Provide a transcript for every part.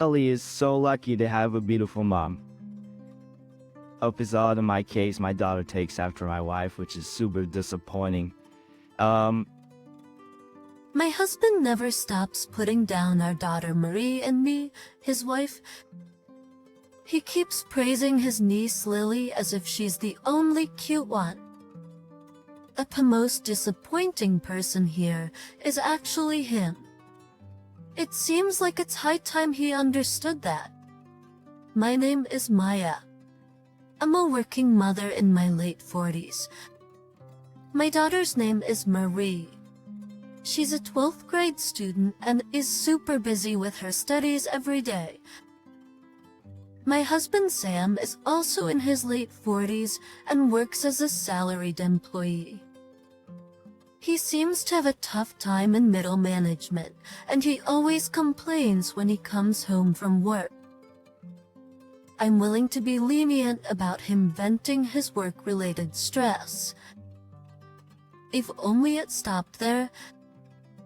Ellie is so lucky to have a beautiful mom. Hope is odd in my case, my daughter takes after my wife, which is super disappointing. My husband never stops putting down our daughter Marie and me, his wife. He keeps praising his niece Lily as if she's the only cute one. The most disappointing person here is actually him. It seems like it's high time he understood that. My name is Maya. I'm a working mother in my late 40s. My daughter's name is Marie. She's a 12th grade student and is super busy with her studies every day. My husband Sam is also in his late 40s and works as a salaried employee. He seems to have a tough time in middle management, and he always complains when he comes home from work. I'm willing to be lenient about him venting his work-related stress. If only it stopped there.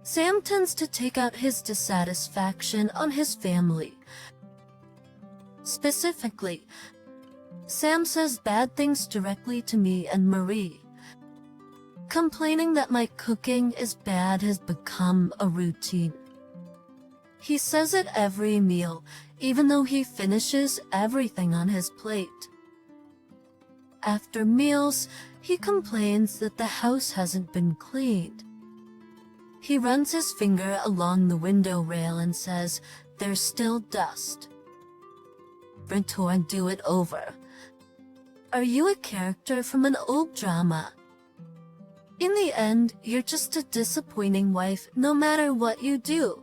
Sam tends to take out his dissatisfaction on his family. Specifically, Sam says bad things directly to me and Marie. Complaining that my cooking is bad has become a routine. He says it every meal, even though he finishes everything on his plate. After meals, he complains that the house hasn't been cleaned. He runs his finger along the window rail and says, "There's still dust." Return, do it over. Are you a character from an old drama? In the end, you're just a disappointing wife no matter what you do.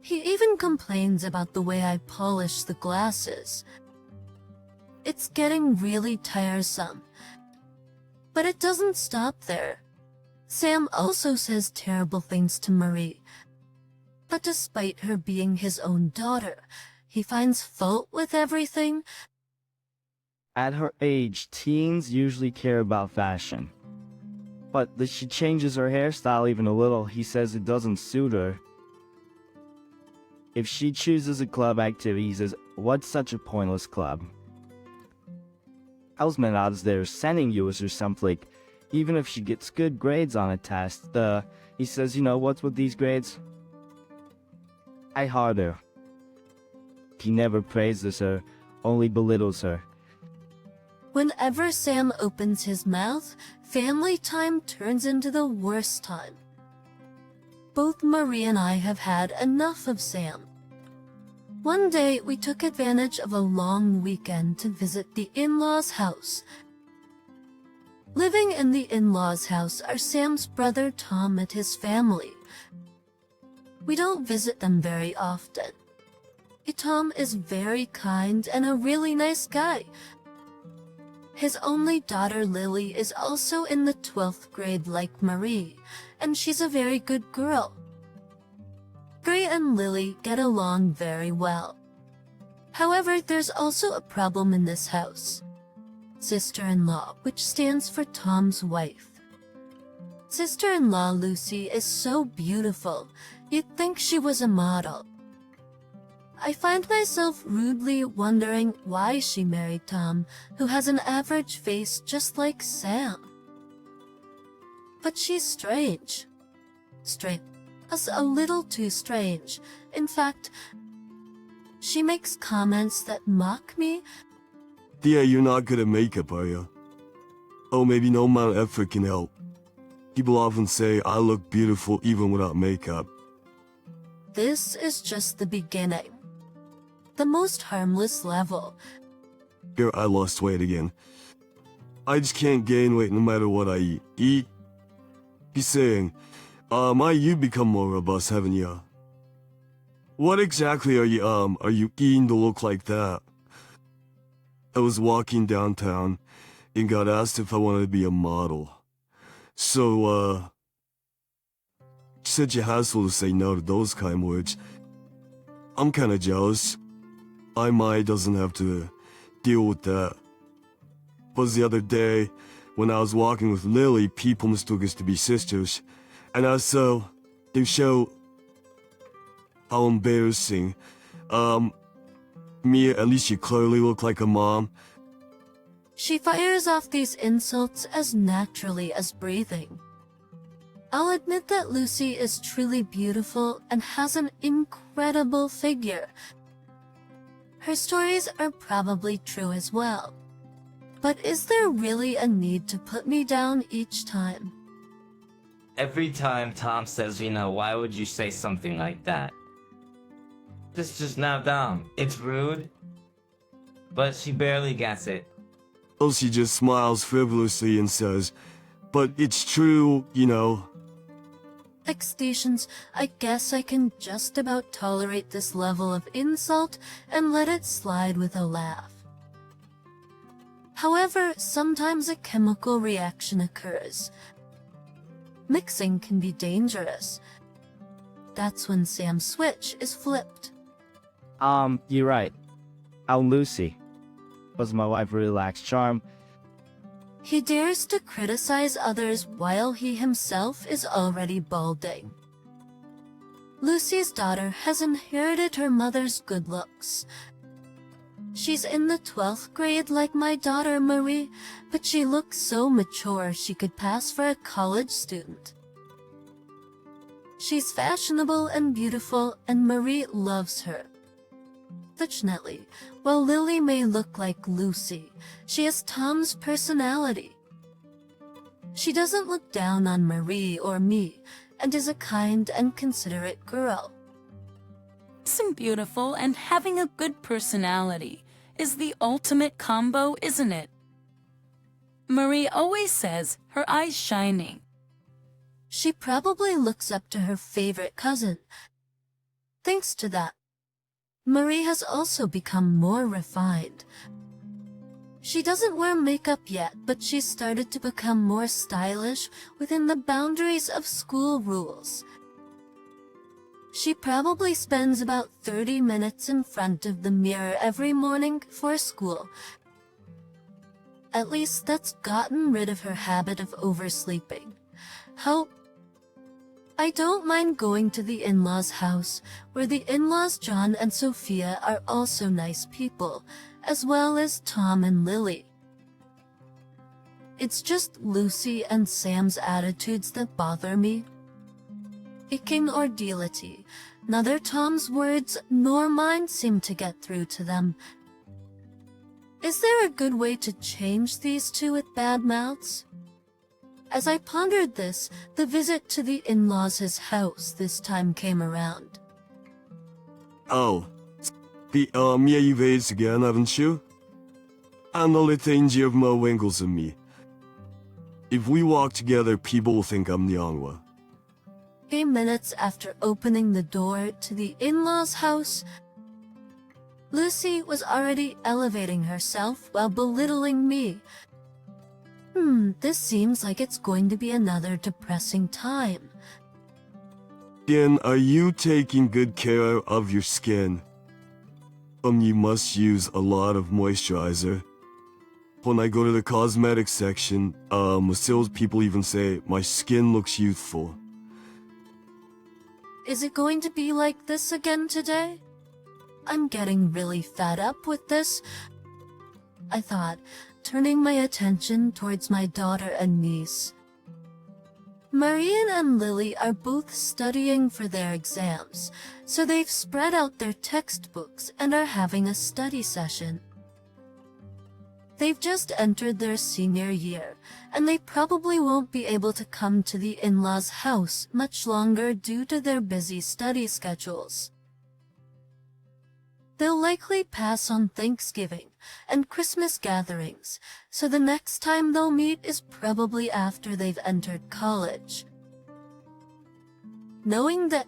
He even complains about the way I polish the glasses. It's getting really tiresome. But it doesn't stop there. Sam also says terrible things to Marie. But despite her being his own daughter, he finds fault with everything. At her age, teens usually care about fashion. But that she changes her hairstyle even a little, he says it doesn't suit her. If she chooses a club activity, he says, "What's such a pointless club? How's many odds they're sending you or something? Even if she gets good grades on a test, he says, you know, what's with these grades? I harder." He never praises her, only belittles her. Whenever Sam opens his mouth, family time turns into the worst time. Both Marie and I have had enough of Sam. One day, we took advantage of a long weekend to visit the in-laws' house. Living in the in-laws' house are Sam's brother Tom and his family. We don't visit them very often. Tom is very kind and a really nice guy. His only daughter Lily is also in the 12th grade like Marie, and she's a very good girl. Gray and Lily get along very well. However, there's also a problem in this house. Sister-in-law, which stands for Tom's wife. Sister-in-law Lucy is so beautiful, you'd think she was a model. I find myself rudely wondering why she married Tom, who has an average face just like Sam. But she's strange. A little too strange. In fact, she makes comments that mock me. "Yeah, you're not good at makeup, are you? Oh, maybe no amount of effort can help. People often say I look beautiful even without makeup." This is just the beginning. The most harmless level. Here, I lost weight again. I just can't gain weight no matter what I eat. He's saying, you become more robust, haven't you? What exactly are you eating to look like that? I was walking downtown and got asked if I wanted to be a model. So, such a hassle to say no to those kind of words. I'm kinda jealous. Mai doesn't have to deal with that. But the other day, when I was walking with Lily, people mistook us to be sisters. And to show how embarrassing, Mia, at least you clearly look like a mom. She fires off these insults as naturally as breathing. I'll admit that Lucy is truly beautiful and has an incredible figure. Her stories are probably true as well. But is there really a need to put me down each time? Every time Tom says, why would you say something like that? This is just not dumb. It's rude. But she barely gets it. Elsie just smiles frivolously and says, but it's true, Stations, I guess I can just about tolerate this level of insult and let it slide with a laugh. However, sometimes a chemical reaction occurs. Mixing can be dangerous. That's when Sam's switch is flipped. You're right. How Lucy was my wife really lacks charm. He dares to criticize others while he himself is already balding. Lucy's daughter has inherited her mother's good looks. She's in the 12th grade like my daughter Marie, but she looks so mature she could pass for a college student. She's fashionable and beautiful, and Marie loves her. Fortunately, while Lily may look like Lucy, she has Tom's personality. She doesn't look down on Marie or me, and is a kind and considerate girl. Some beautiful and having a good personality is the ultimate combo, isn't it? Marie always says her eyes shining. She probably looks up to her favorite cousin. Thanks to that, Marie has also become more refined. She doesn't wear makeup yet, but she's started to become more stylish within the boundaries of school rules. She probably spends about 30 minutes in front of the mirror every morning for school. At least that's gotten rid of her habit of oversleeping. I don't mind going to the in-laws' house, where the in-laws John and Sophia are also nice people, as well as Tom and Lily. It's just Lucy and Sam's attitudes that bother me. Iking ordeality. Neither Tom's words nor mine seem to get through to them. Is there a good way to change these two with bad mouths? As I pondered this, the visit to the in-laws' house this time came around. Oh, Mia, you've aged again, haven't you? And the things you have more wrinkles than me. If we walk together, people will think I'm the young one. 8 minutes after opening the door to the in-laws' house, Lucy was already elevating herself while belittling me. This seems like it's going to be another depressing time. Then, are you taking good care of your skin? You must use a lot of moisturizer. When I go to the cosmetics section, salespeople even say my skin looks youthful. Is it going to be like this again today? I'm getting really fed up with this, I thought, turning my attention towards my daughter and niece. Marian and Lily are both studying for their exams, so they've spread out their textbooks and are having a study session. They've just entered their senior year, and they probably won't be able to come to the in-laws' house much longer due to their busy study schedules. They'll likely pass on Thanksgiving and Christmas gatherings, so the next time they'll meet is probably after they've entered college. Knowing that,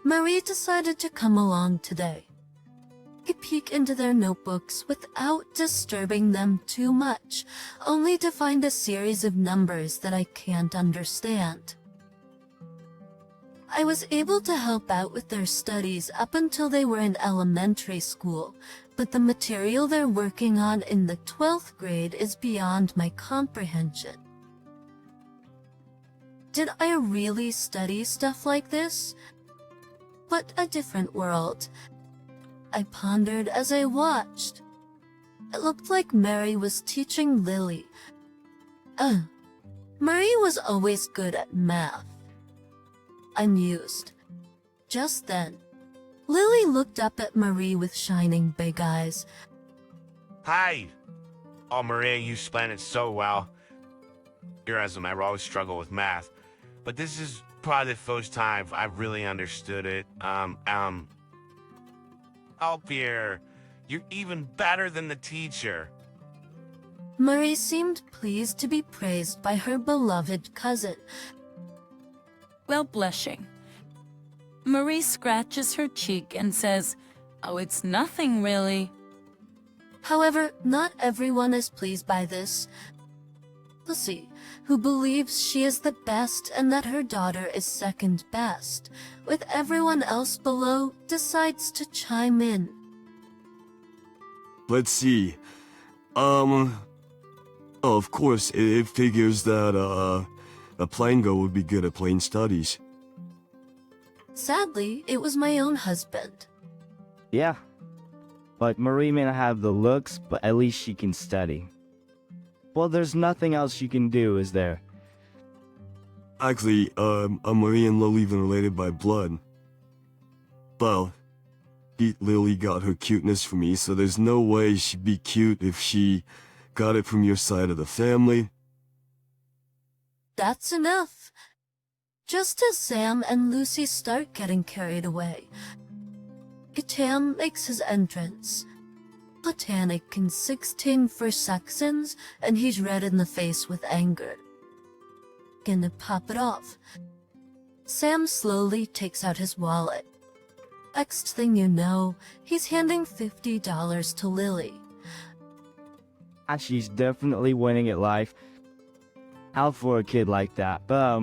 Marie decided to come along today. I peek into their notebooks without disturbing them too much, only to find a series of numbers that I can't understand. I was able to help out with their studies up until they were in elementary school, but the material they're working on in the 12th grade is beyond my comprehension. Did I really study stuff like this? But a different world. I pondered as I watched. It looked like Mary was teaching Lily. Marie was always good at math. I mused. Just then, Lily looked up at Marie with shining big eyes. Hi! Oh, Maria, you explained it so well. You're as a member, I always struggle with math. But this is probably the first time I've really understood it. Oh, Pierre, you're even better than the teacher. Marie seemed pleased to be praised by her beloved cousin. Well, blushing, Marie scratches her cheek and says, "Oh, it's nothing really." However, not everyone is pleased by this. Lucy, who believes she is the best and that her daughter is second best, with everyone else below, decides to chime in. Let's see. Of course, it figures that, a plain girl would be good at plain studies. Sadly, it was my own husband. Yeah. But Marie may not have the looks, but at least she can study. Well, there's nothing else you can do, is there? Actually, Marie and Lily even related by blood. Well, Lily got her cuteness from me, so there's no way she'd be cute if she got it from your side of the family. That's enough. Just as Sam and Lucy start getting carried away, Itam makes his entrance. Botanic in 16 first sections, and he's red in the face with anger. Gonna pop it off. Sam slowly takes out his wallet. Next thing you know, he's handing $50 to Lily. And she's definitely winning at life. How for a kid like that, but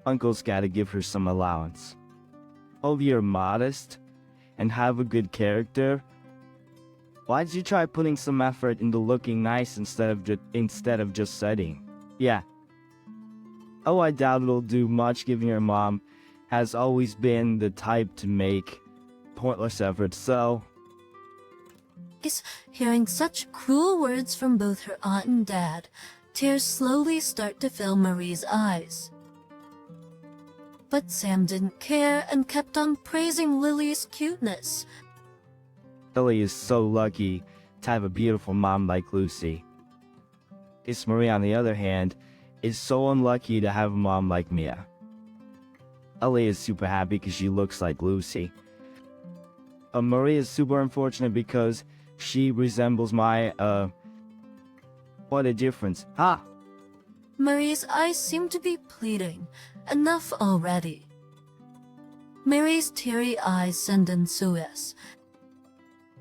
Uncle's gotta give her some allowance. Oh, you're modest and have a good character. Why'd you try putting some effort into looking nice instead of just studying? Yeah. Oh, I doubt it'll do much, given your mom has always been the type to make pointless efforts, so... Hearing such cruel words from both her aunt and dad, tears slowly start to fill Marie's eyes. But Sam didn't care and kept on praising Lily's cuteness. Lily is so lucky to have a beautiful mom like Lucy. Marie, on the other hand, is so unlucky to have a mom like Mia. Lily is super happy because she looks like Lucy. Marie is super unfortunate because she resembles my, what a difference. Ah! Marie's eyes seem to be pleading. Enough already. Mary's teary eyes send in SOS.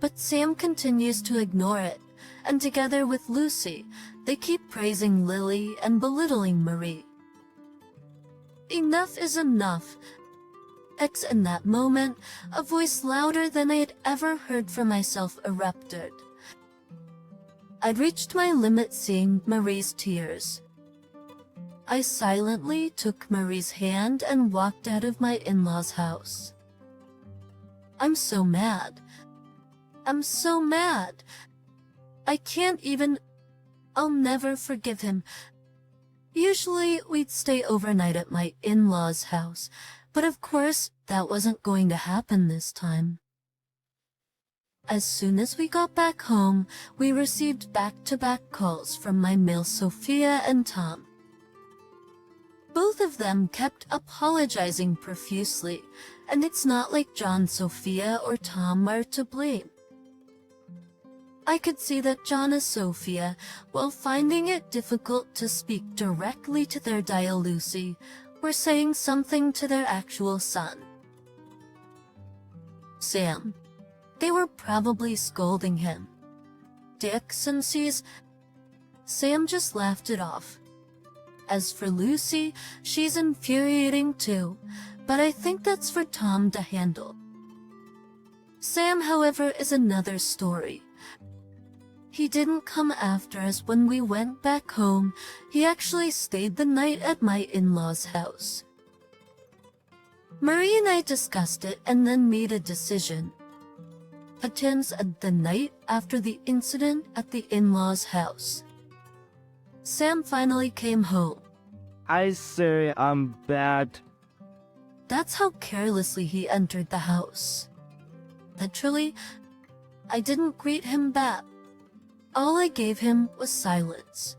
But Sam continues to ignore it, and together with Lucy, they keep praising Lily and belittling Marie. Enough is enough. In that moment, a voice louder than I had ever heard from myself erupted. I'd reached my limit seeing Marie's tears. I silently took Marie's hand and walked out of my in-laws' house. I'm so mad. I'm so mad. I can't even... I'll never forgive him. Usually, we'd stay overnight at my in-laws' house, but of course, that wasn't going to happen this time. As soon as we got back home, we received back-to-back calls from my male Sophia and Tom. Both of them kept apologizing profusely, and it's not like John, Sophia, or Tom are to blame. I could see that John and Sophia, while finding it difficult to speak directly to their Dia Lucy, were saying something to their actual son. Sam. They were probably scolding him. Dixon sees... Sam just laughed it off. As for Lucy, she's infuriating too, but I think that's for Tom to handle. Sam, however, is another story. He didn't come after us when we went back home. He actually stayed the night at my in-laws' house. Marie and I discussed it and then made a decision. attends at the night after the incident at the in-laws' house. Sam finally came home. I say I'm bad. That's how carelessly he entered the house. Literally, I didn't greet him back. All I gave him was silence.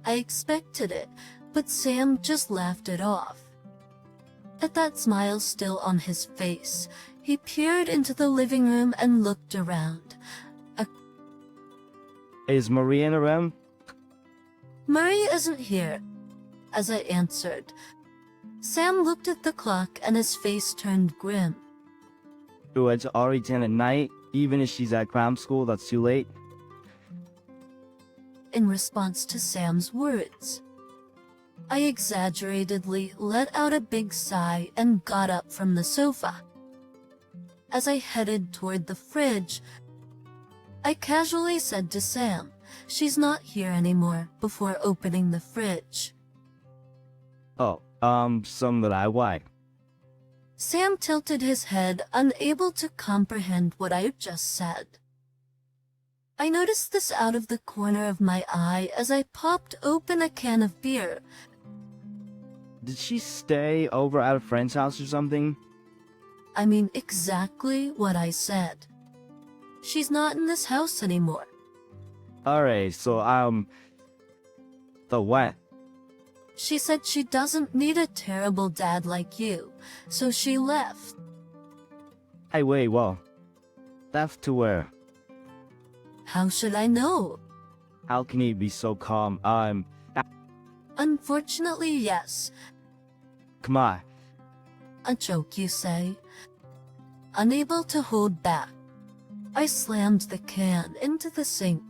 I expected it, but Sam just laughed it off. At that smile still on his face, he peered into the living room and looked around. Is Marie in the room? Murray isn't here, as I answered. Sam looked at the clock and his face turned grim. Oh, it's already 10 at night. Even if she's at cram school, that's too late. In response to Sam's words, I exaggeratedly let out a big sigh and got up from the sofa. As I headed toward the fridge, I casually said to Sam, "She's not here anymore," before opening the fridge. Oh, some that I why? Sam tilted his head, unable to comprehend what I had just said. I noticed this out of the corner of my eye as I popped open a can of beer. Did she stay over at a friend's house or something? I mean exactly what I said. She's not in this house anymore. Alright, so, the what? She said she doesn't need a terrible dad like you, so she left. Hey, wait, whoa. Left to where? How should I know? How can he be so calm? Unfortunately, yes. Come on. A joke, you say? Unable to hold back, I slammed the can into the sink.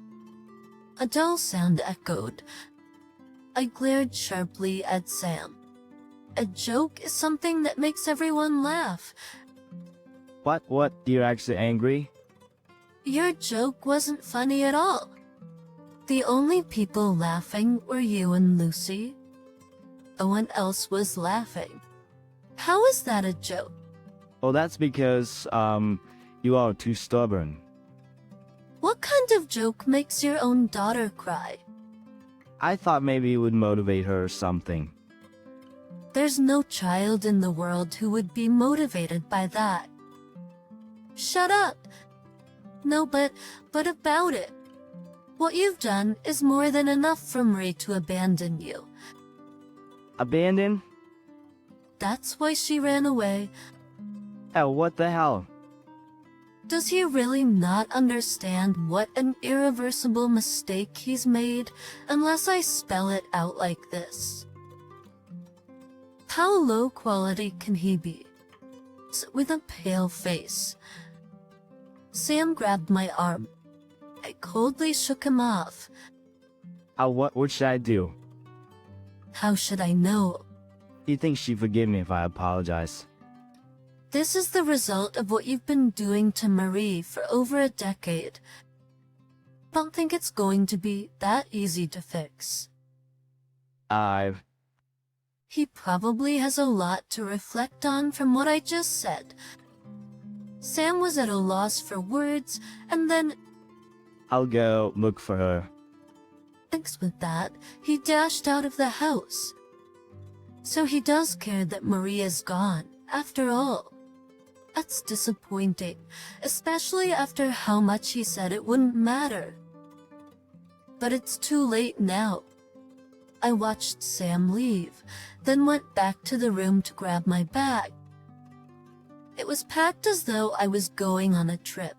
A dull sound echoed. I glared sharply at Sam. A joke is something that makes everyone laugh. What, you're actually angry? Your joke wasn't funny at all. The only people laughing were you and Lucy. No one else was laughing. How is that a joke? Well, that's because, you are too stubborn. What kind of joke makes your own daughter cry? I thought maybe it would motivate her or something. There's no child in the world who would be motivated by that. Shut up! No, but about it. What you've done is more than enough for Marie to abandon you. Abandon? That's why she ran away. Hell, what the hell? Does he really not understand what an irreversible mistake he's made unless I spell it out like this? How low quality can he be? With a pale face. Sam grabbed my arm. I coldly shook him off. What should I do? How should I know? Do you think she'd forgive me if I apologize? This is the result of what you've been doing to Marie for over a decade. Don't think it's going to be that easy to fix. He probably has a lot to reflect on from what I just said. Sam was at a loss for words, and then, I'll go look for her. thanks with that, he dashed out of the house. So he does care that Marie is gone, after all. That's disappointing, especially after how much he said it wouldn't matter. But it's too late now. I watched Sam leave, then went back to the room to grab my bag. It was packed as though I was going on a trip.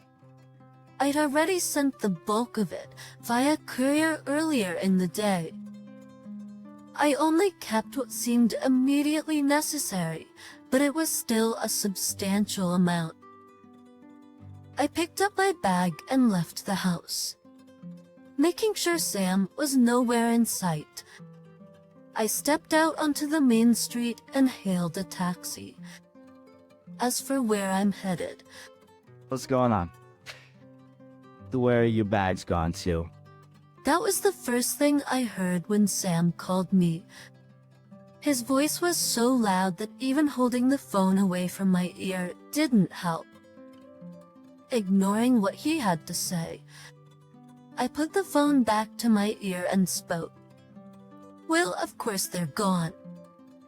I'd already sent the bulk of it via courier earlier in the day. I only kept what seemed immediately necessary, but it was still a substantial amount. I picked up my bag and left the house. Making sure Sam was nowhere in sight, I stepped out onto the main street and hailed a taxi. As for where I'm headed, What's going on? Where are your bags gone to? that was the first thing I heard when Sam called me. His voice was so loud that even holding the phone away from my ear didn't help. ignoring what he had to say. I put the phone back to my ear and spoke. Well, of course they're gone.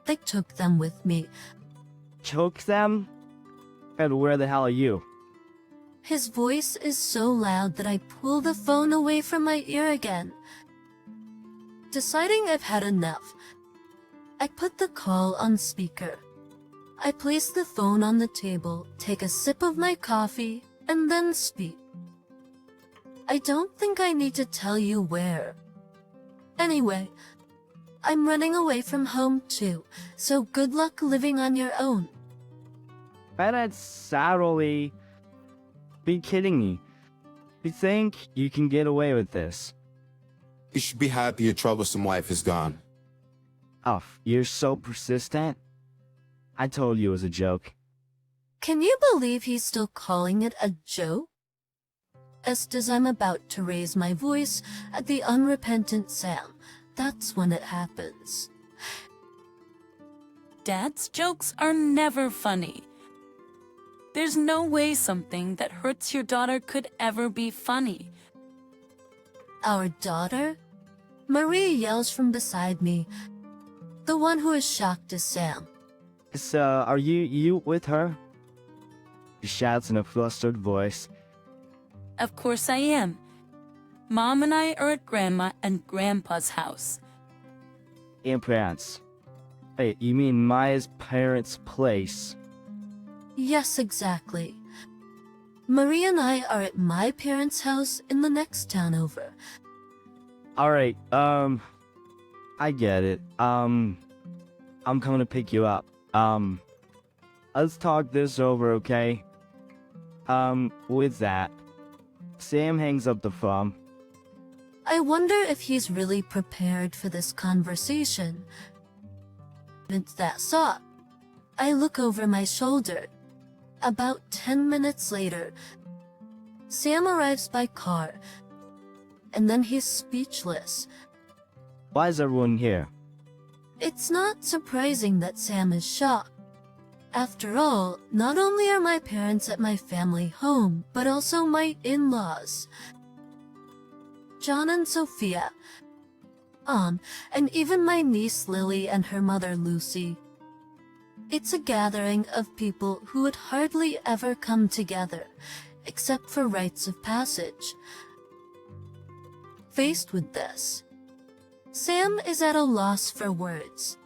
I took them with me. Choke them? And where the hell are you? His voice is so loud that I pull the phone away from my ear again. Deciding I've had enough, I put the call on speaker. I place the phone on the table, take a sip of my coffee, and then speak. I don't think I need to tell you where. Anyway, I'm running away from home too, so good luck living on your own. That's sadly. Be kidding me. You think you can get away with this? You should be happy your troublesome wife is gone. Oh, you're so persistent. I told you it was a joke. Can you believe he's still calling it a joke? Just as I'm about to raise my voice at the unrepentant Sam, that's when it happens. Dad's jokes are never funny. There's no way something that hurts your daughter could ever be funny. Our daughter? Marie yells from beside me, the one who is shocked is Sam. So, are you with her? She shouts in a flustered voice. Of course I am. Mom and I are at Grandma and Grandpa's house. In parents. Hey, you mean Maya's parents' place? Yes, exactly. Marie and I are at my parents' house in the next town over. Alright, I get it. I'm coming to pick you up. Let's talk this over, okay? With that, Sam hangs up the phone. I wonder if he's really prepared for this conversation. It's that thought. I look over my shoulder. About 10 minutes later, Sam arrives by car, and then he's speechless. Why is everyone here? It's not surprising that Sam is shocked. After all, not only are my parents at my family home, but also my in-laws. John and Sophia, and even my niece Lily and her mother Lucy. It's a gathering of people who would hardly ever come together, except for rites of passage. Faced with this, Sam is at a loss for words.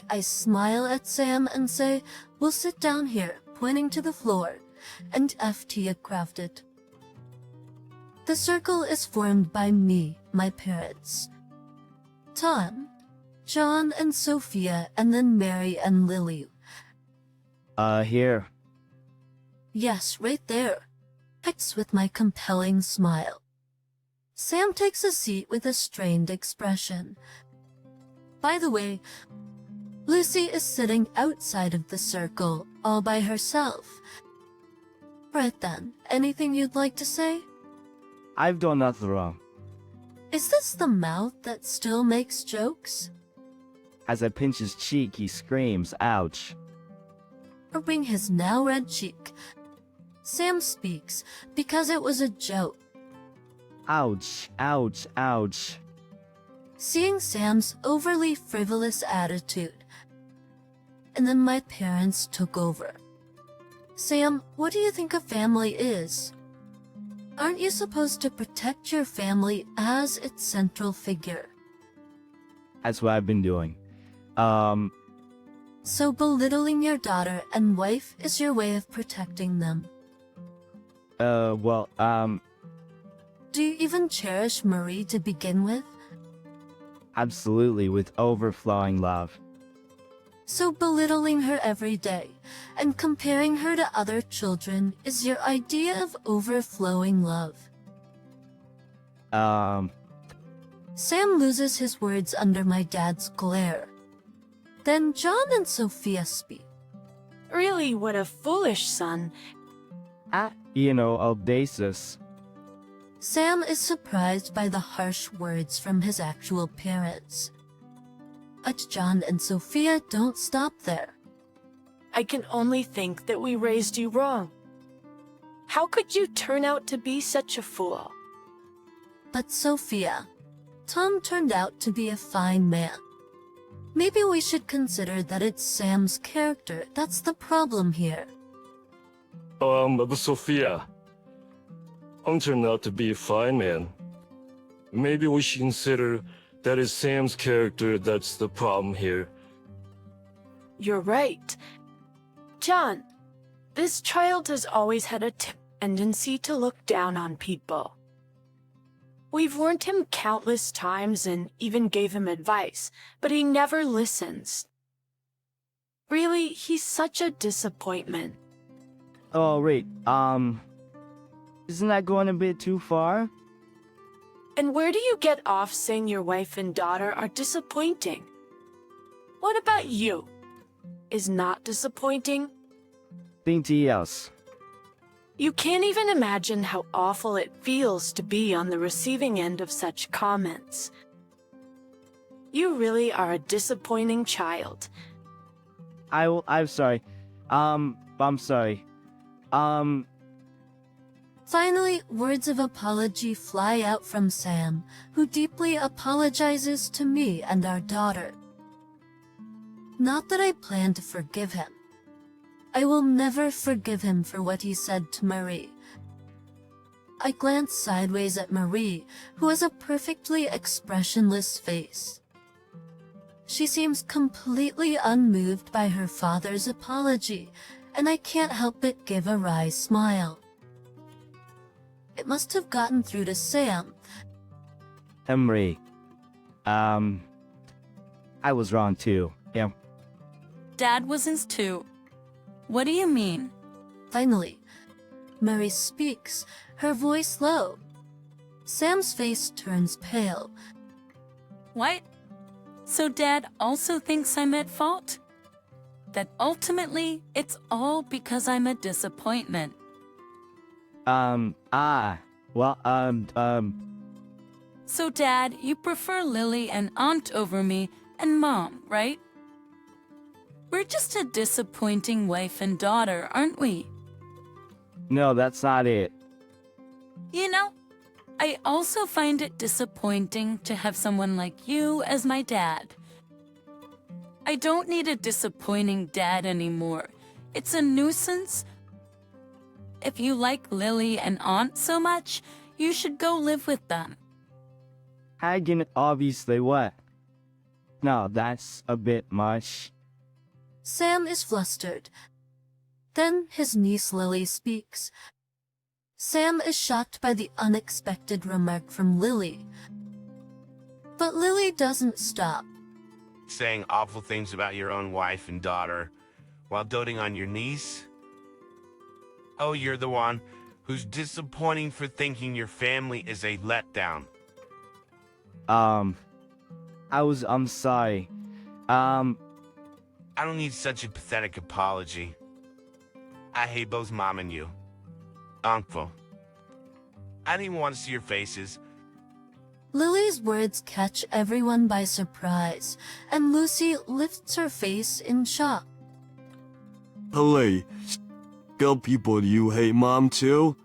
I smile at Sam and say, "We'll sit down here," pointing to the floor, and FT crafted. The circle is formed by me, my parents, Tom, John and Sophia, and then Mary and Lily. Here. Yes, right there. It's with my compelling smile. Sam takes a seat with a strained expression. By the way, Lucy is sitting outside of the circle, all by herself. Right then, anything you'd like to say? I've done nothing wrong. Is this the mouth that still makes jokes? As I pinch his cheek, he screams, ouch. Rubbing his now red cheek, Sam speaks because it was a joke. Ouch, ouch, ouch. Seeing Sam's overly frivolous attitude, and then my parents took over. Sam, what do you think a family is? Aren't you supposed to protect your family as its central figure? That's what I've been doing. So belittling your daughter and wife is your way of protecting them. Well, Do you even cherish Marie to begin with? absolutely, with overflowing love. So belittling her every day and comparing her to other children is your idea of overflowing love. Sam loses his words under my dad's glare. Then John and Sophia speak. Really, what a foolish son. Audacious. Sam is surprised by the harsh words from his actual parents. But John and Sophia don't stop there. I can only think that we raised you wrong. How could you turn out to be such a fool? But Sophia, Tom turned out to be a fine man. Maybe we should consider that it's Sam's character that's the problem here. But Sophia, Tom turned out to be a fine man. Maybe we should consider that it's Sam's character that's the problem here. You're right. John, this child has always had a tendency to look down on people. We've warned him countless times and even gave him advice, but he never listens. Really, he's such a disappointment. Oh, wait, isn't that going a bit too far? And where do you get off saying your wife and daughter are disappointing? What about you? Is not disappointing? Think else. You can't even imagine how awful it feels to be on the receiving end of such comments. You really are a disappointing child. I'm sorry. I'm sorry. Finally, words of apology fly out from Sam, who deeply apologizes to me and our daughter. Not that I plan to forgive him. I will never forgive him for what he said to Marie. I glance sideways at Marie, who has a perfectly expressionless face. She seems completely unmoved by her father's apology, and I can't help but give a wry smile. It must have gotten through to Sam. Emery. I was wrong too. Yeah. Dad was his too. What do you mean? Finally, Marie speaks, her voice low. Sam's face turns pale. What? So Dad also thinks I'm at fault? That ultimately, it's all because I'm a disappointment. Well, So Dad, you prefer Lily and Aunt over me and Mom, right? We're just a disappointing wife and daughter, aren't we? no, that's not it. You know, I also find it disappointing to have someone like you as my dad. I don't need a disappointing dad anymore. It's a nuisance. If you like Lily and Aunt so much, you should go live with them. Hagen obviously what? No, that's a bit much. Sam is flustered. Then his niece Lily speaks. Sam is shocked by the unexpected remark from Lily. But Lily doesn't stop. Saying awful things about your own wife and daughter while doting on your niece? Oh, you're the one who's disappointing for thinking your family is a letdown. I'm sorry. I don't need such a pathetic apology. I hate both Mom and you. Uncle. I didn't even want to see your faces. Lily's words catch everyone by surprise, and Lucy lifts her face in shock. Lily, tell people you hate Mom too?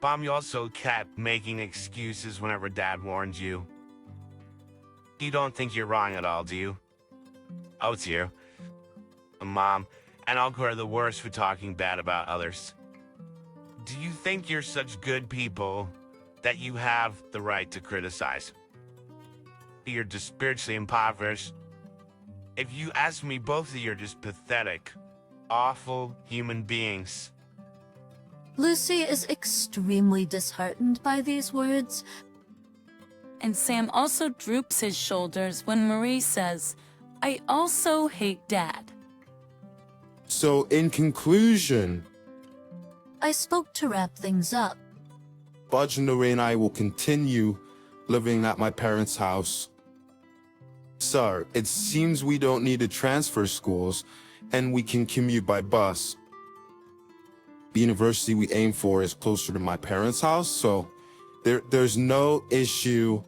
Mom, you also kept making excuses whenever Dad warned you. You don't think you're wrong at all, do you? Oh, it's you. Mom and Uncle are the worst for talking bad about others. Do you think you're such good people that you have the right to criticize? You're just spiritually impoverished. If you ask me, both of you are just pathetic, awful human beings. Lucy is extremely disheartened by these words. And Sam also droops his shoulders when Marie says, I also hate Dad. So, in conclusion, I spoke to wrap things up. Budge and Lorraine and I will continue living at my parents' house. Sir, it seems we don't need to transfer schools, and we can commute by bus. The university we aim for is closer to my parents' house, so there's no issue.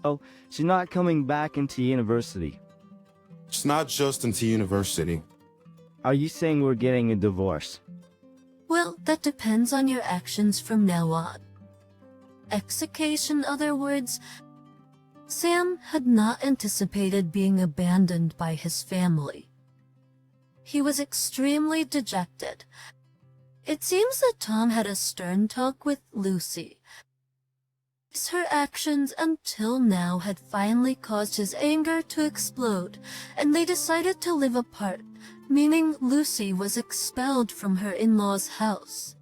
Oh, she's not coming back into university. It's not just into university. Are you saying we're getting a divorce? Well, that depends on your actions from now on. Execution, other words. Sam had not anticipated being abandoned by his family. He was extremely dejected. It seems that Tom had a stern talk with Lucy. Her actions until now had finally caused his anger to explode, and they decided to live apart, meaning Lucy was expelled from her in-laws' house.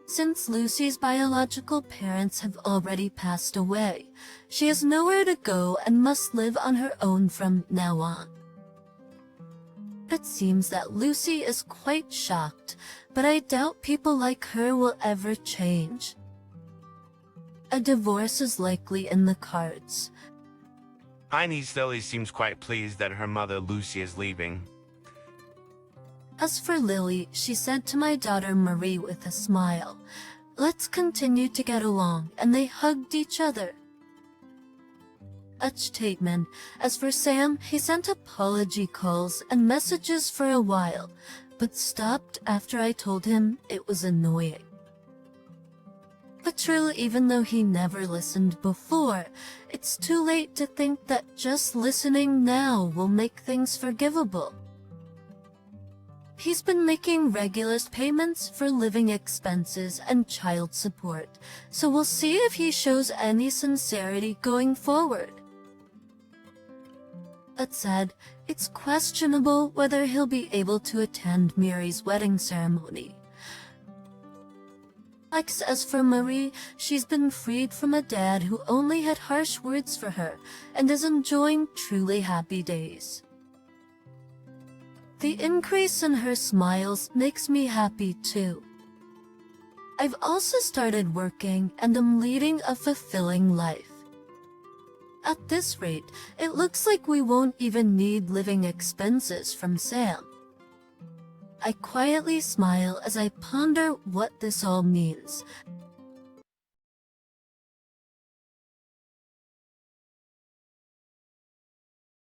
Since Lucy's biological parents have already passed away, she has nowhere to go and must live on her own from now on. It seems that Lucy is quite shocked, but I doubt people like her will ever change. A divorce is likely in the cards. Heine Silly seems quite pleased that her mother Lucy is leaving. As for Lily, she said to my daughter Marie with a smile, "Let's continue to get along," and they hugged each other. A statement. As for Sam, he sent apology calls and messages for a while, but stopped after I told him it was annoying. But truly, even though he never listened before, it's too late to think that just listening now will make things forgivable. He's been making regular payments for living expenses and child support, so we'll see if he shows any sincerity going forward. That said, it's questionable whether he'll be able to attend Mary's wedding ceremony. As for Marie, she's been freed from a dad who only had harsh words for her and is enjoying truly happy days. The increase in her smiles makes me happy too. I've also started working and am leading a fulfilling life. At this rate, it looks like we won't even need living expenses from Sam. I quietly smile as I ponder what this all means.